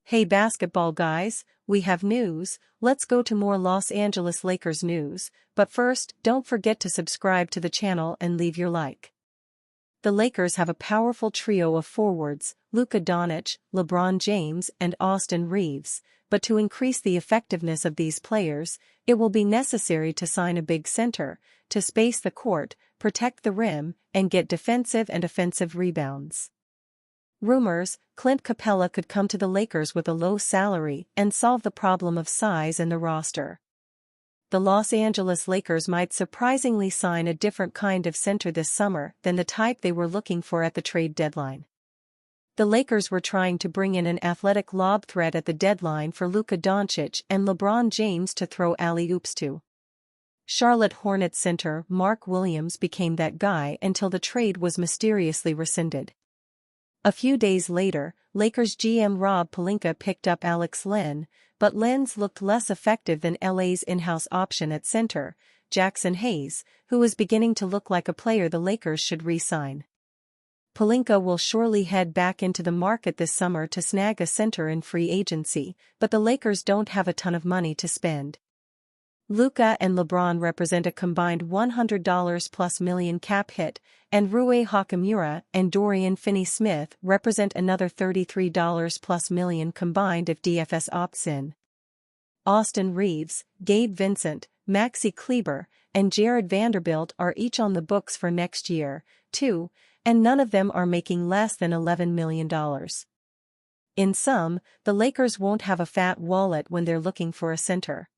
Hey basketball guys, we have news. Let's go to more Los Angeles Lakers news, but first, don't forget to subscribe to the channel and leave your like. The Lakers have a powerful trio of forwards, Luka Doncic, LeBron James and Austin Reeves, but to increase the effectiveness of these players, it will be necessary to sign a big center, to space the court, protect the rim, and get defensive and offensive rebounds. Rumors, Clint Capella could come to the Lakers with a low salary and solve the problem of size in the roster. The Los Angeles Lakers might surprisingly sign a different kind of center this summer than the type they were looking for at the trade deadline. The Lakers were trying to bring in an athletic lob threat at the deadline for Luka Doncic and LeBron James to throw alley-oops to. Charlotte Hornets center Mark Williams became that guy until the trade was mysteriously rescinded. A few days later, Lakers GM Rob Pelinka picked up Alex Len, but Len's looked less effective than LA's in-house option at center, Jackson Hayes, who was beginning to look like a player the Lakers should re-sign. Pelinka will surely head back into the market this summer to snag a center in free agency, but the Lakers don't have a ton of money to spend. Luka and LeBron represent a combined $100+ million cap hit, and Rui Hachimura and Dorian Finney-Smith represent another $33+ million combined if DFS opts in. Austin Reeves, Gabe Vincent, Maxi Kleber, and Jared Vanderbilt are each on the books for next year, too, and none of them are making less than $11 million. In sum, the Lakers won't have a fat wallet when they're looking for a center.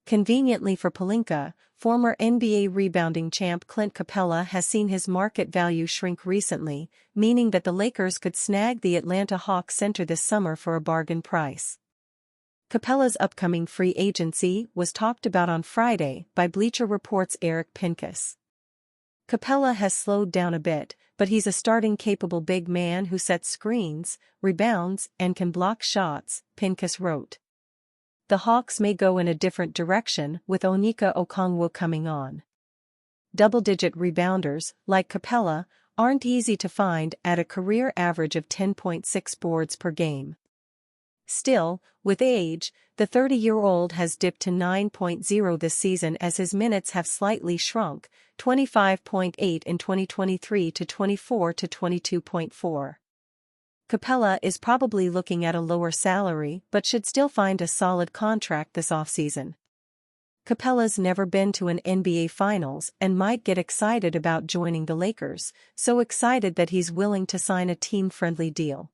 Conveniently for Pelinka, former NBA rebounding champ Clint Capella has seen his market value shrink recently, meaning that the Lakers could snag the Atlanta Hawks center this summer for a bargain price. Capella's upcoming free agency was talked about on Friday by Bleacher Report's Eric Pincus. Capella has slowed down a bit, but he's a starting capable big man who sets screens, rebounds, and can block shots, Pincus wrote. The Hawks may go in a different direction with Onyeka Okongwu coming on. Double-digit rebounders, like Capella, aren't easy to find at a career average of 10.6 boards per game. Still, with age, the 30-year-old has dipped to 9.0 this season as his minutes have slightly shrunk, 25.8 in 2023 to 24 to 22.4. Capella is probably looking at a lower salary but should still find a solid contract this offseason. Capella's never been to an NBA Finals and might get excited about joining the Lakers, so excited that he's willing to sign a team-friendly deal.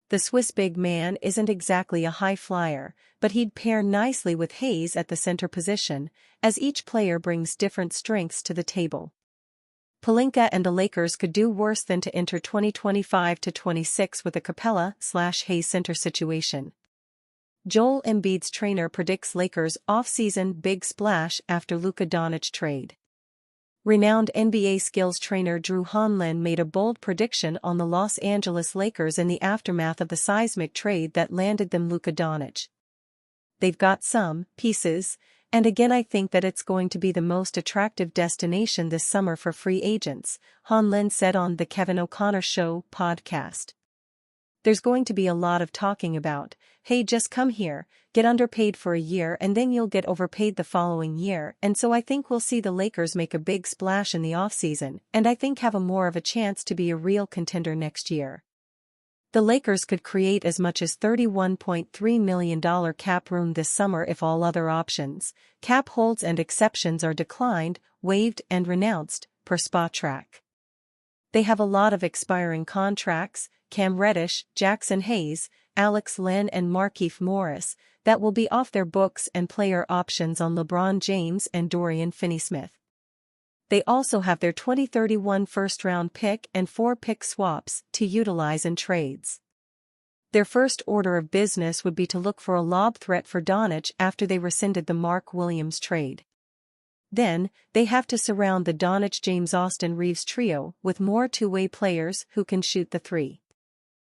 The Swiss big man isn't exactly a high flyer, but he'd pair nicely with Hayes at the center position, as each player brings different strengths to the table. Pelinka and the Lakers could do worse than to enter 2025-26 with a Capella/Hayes center situation. Joel Embiid's trainer predicts Lakers off-season big splash after Luka Doncic trade. Renowned NBA skills trainer Drew Hanlen made a bold prediction on the Los Angeles Lakers in the aftermath of the seismic trade that landed them Luka Doncic. They've got some pieces, and again I think that it's going to be the most attractive destination this summer for free agents, Hanlen said on the Kevin O'Connor Show podcast. There's going to be a lot of talking about, hey, just come here, get underpaid for a year and then you'll get overpaid the following year, and so I think we'll see the Lakers make a big splash in the offseason and I think have more of a chance to be a real contender next year. The Lakers could create as much as $31.3 million cap room this summer if all other options, cap holds and exceptions are declined, waived and renounced, per Spotrac. They have a lot of expiring contracts, Cam Reddish, Jackson Hayes, Alex Len and Markieff Morris, that will be off their books and player options on LeBron James and Dorian Finney-Smith. They also have their 2031 first-round pick and 4 pick swaps to utilize in trades. Their first order of business would be to look for a lob threat for Doncic after they rescinded the Mark Williams trade. Then, they have to surround the Doncic-James-Austin Reeves trio with more two-way players who can shoot the three.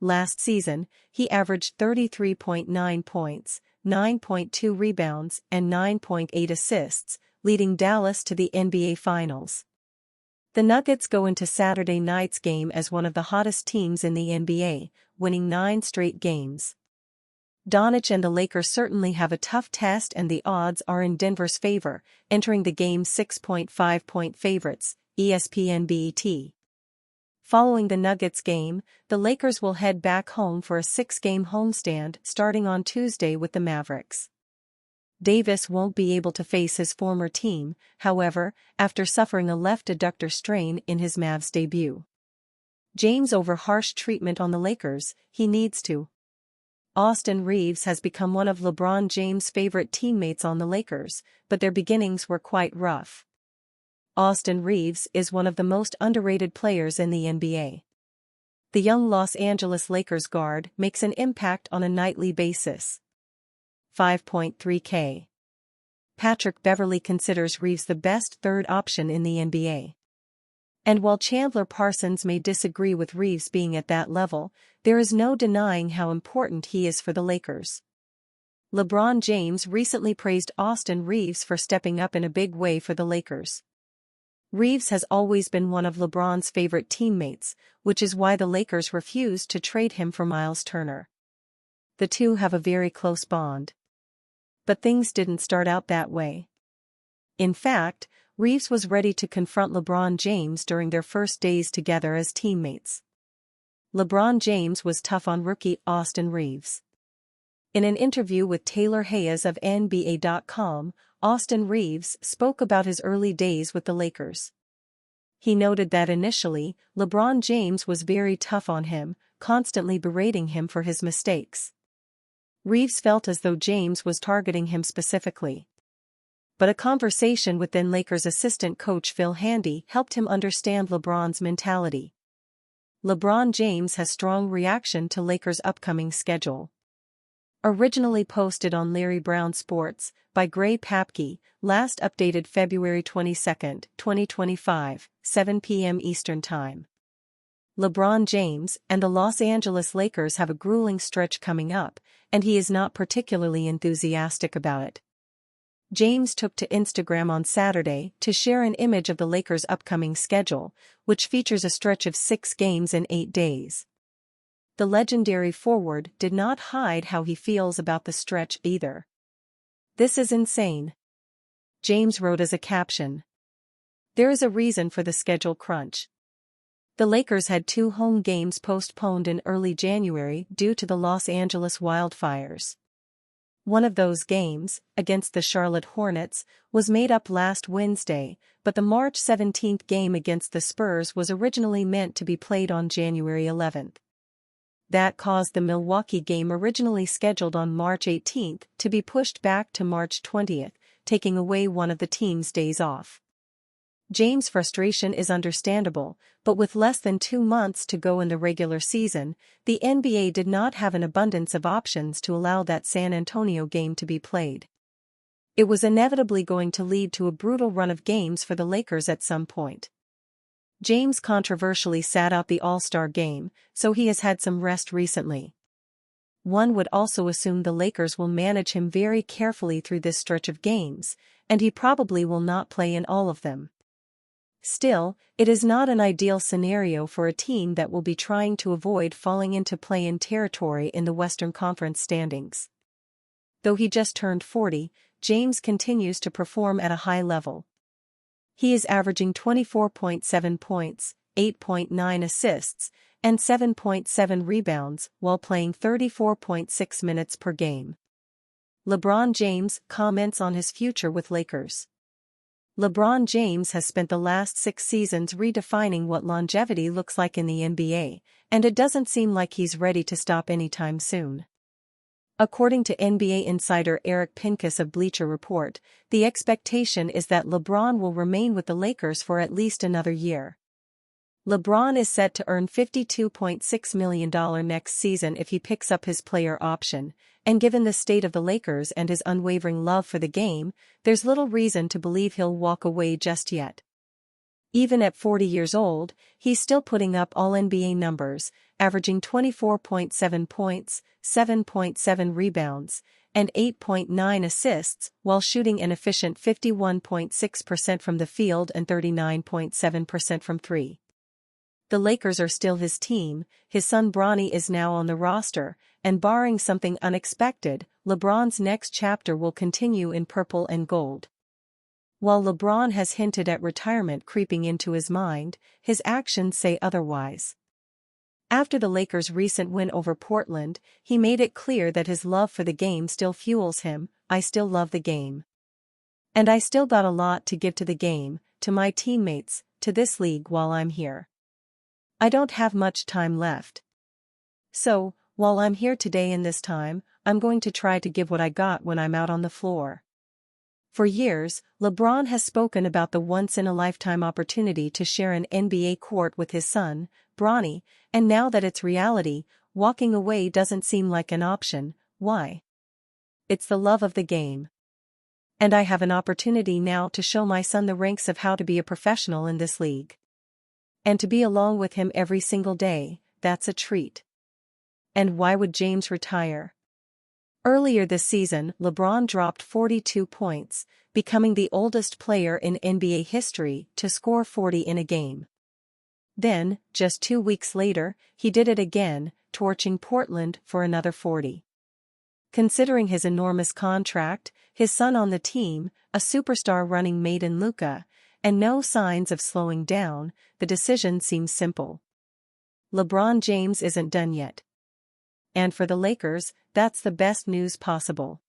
Last season, he averaged 33.9 points, 9.2 rebounds and 9.8 assists, leading Dallas to the NBA Finals. The Nuggets go into Saturday night's game as one of the hottest teams in the NBA, winning 9 straight games. Doncic and the Lakers certainly have a tough test, and the odds are in Denver's favor, entering the game 6.5-point favorites, ESPN BET. Following the Nuggets game, the Lakers will head back home for a 6-game homestand starting on Tuesday with the Mavericks. Davis won't be able to face his former team, however, after suffering a left adductor strain in his Mavs debut. James over harsh treatment on the Lakers, he needs to. Austin Reaves has become one of LeBron James' favorite teammates on the Lakers, but their beginnings were quite rough. Austin Reaves is one of the most underrated players in the NBA. The young Los Angeles Lakers guard makes an impact on a nightly basis. 5.3K. Patrick Beverley considers Reaves the best third option in the NBA. And while Chandler Parsons may disagree with Reaves being at that level, there is no denying how important he is for the Lakers. LeBron James recently praised Austin Reaves for stepping up in a big way for the Lakers. Reaves has always been one of LeBron's favorite teammates, which is why the Lakers refused to trade him for Miles Turner. The two have a very close bond. But things didn't start out that way. In fact, Reaves was ready to confront LeBron James during their first days together as teammates. LeBron James was tough on rookie Austin Reaves. In an interview with Taylor Hayes of NBA.com, Austin Reaves spoke about his early days with the Lakers. He noted that initially, LeBron James was very tough on him, constantly berating him for his mistakes. Reaves felt as though James was targeting him specifically. But a conversation with then Lakers assistant coach Phil Handy helped him understand LeBron's mentality. LeBron James has strong reaction to Lakers' upcoming schedule. Originally posted on Larry Brown Sports, by Gray Papke, last updated February 22, 2025, 7 p.m. Eastern Time. LeBron James and the Los Angeles Lakers have a grueling stretch coming up, and he is not particularly enthusiastic about it. James took to Instagram on Saturday to share an image of the Lakers' upcoming schedule, which features a stretch of 6 games in 8 days. The legendary forward did not hide how he feels about the stretch either. "This is insane," James wrote as a caption. "There is a reason for the schedule crunch." The Lakers had 2 home games postponed in early January due to the Los Angeles wildfires. One of those games, against the Charlotte Hornets, was made up last Wednesday, but the March 17 game against the Spurs was originally meant to be played on January 11. That caused the Milwaukee game originally scheduled on March 18 to be pushed back to March 20, taking away one of the team's days off. James' frustration is understandable, but with less than 2 months to go in the regular season, the NBA did not have an abundance of options to allow that San Antonio game to be played. It was inevitably going to lead to a brutal run of games for the Lakers at some point. James controversially sat out the All-Star game, so he has had some rest recently. One would also assume the Lakers will manage him very carefully through this stretch of games, and he probably will not play in all of them. Still, it is not an ideal scenario for a team that will be trying to avoid falling into play-in territory in the Western Conference standings. Though he just turned 40, James continues to perform at a high level. He is averaging 24.7 points, 8.9 assists, and 7.7 rebounds while playing 34.6 minutes per game. LeBron James comments on his future with Lakers. LeBron James has spent the last 6 seasons redefining what longevity looks like in the NBA, and it doesn't seem like he's ready to stop anytime soon. According to NBA insider Eric Pincus of Bleacher Report, the expectation is that LeBron will remain with the Lakers for at least another year. LeBron is set to earn $52.6 million next season if he picks up his player option, and given the state of the Lakers and his unwavering love for the game, there's little reason to believe he'll walk away just yet. Even at 40 years old, he's still putting up all-NBA numbers, averaging 24.7 points, 7.7 rebounds, and 8.9 assists, while shooting an efficient 51.6% from the field and 39.7% from three. The Lakers are still his team, his son Bronny is now on the roster, and barring something unexpected, LeBron's next chapter will continue in purple and gold. While LeBron has hinted at retirement creeping into his mind, his actions say otherwise. After the Lakers' recent win over Portland, he made it clear that his love for the game still fuels him. "I still love the game. And I still got a lot to give to the game, to my teammates, to this league while I'm here. I don't have much time left. So, while I'm here today in this time, I'm going to try to give what I got when I'm out on the floor." For years, LeBron has spoken about the once-in-a-lifetime opportunity to share an NBA court with his son, Bronny, and now that it's reality, walking away doesn't seem like an option. Why? It's the love of the game. "And I have an opportunity now to show my son the ranks of how to be a professional in this league. And to be along with him every single day, that's a treat." And why would James retire? Earlier this season, LeBron dropped 42 points, becoming the oldest player in NBA history to score 40 in a game. Then, just 2 weeks later, he did it again, torching Portland for another 40. Considering his enormous contract, his son on the team, a superstar running mate in Luka, and no signs of slowing down, the decision seems simple. LeBron James isn't done yet. And for the Lakers, that's the best news possible.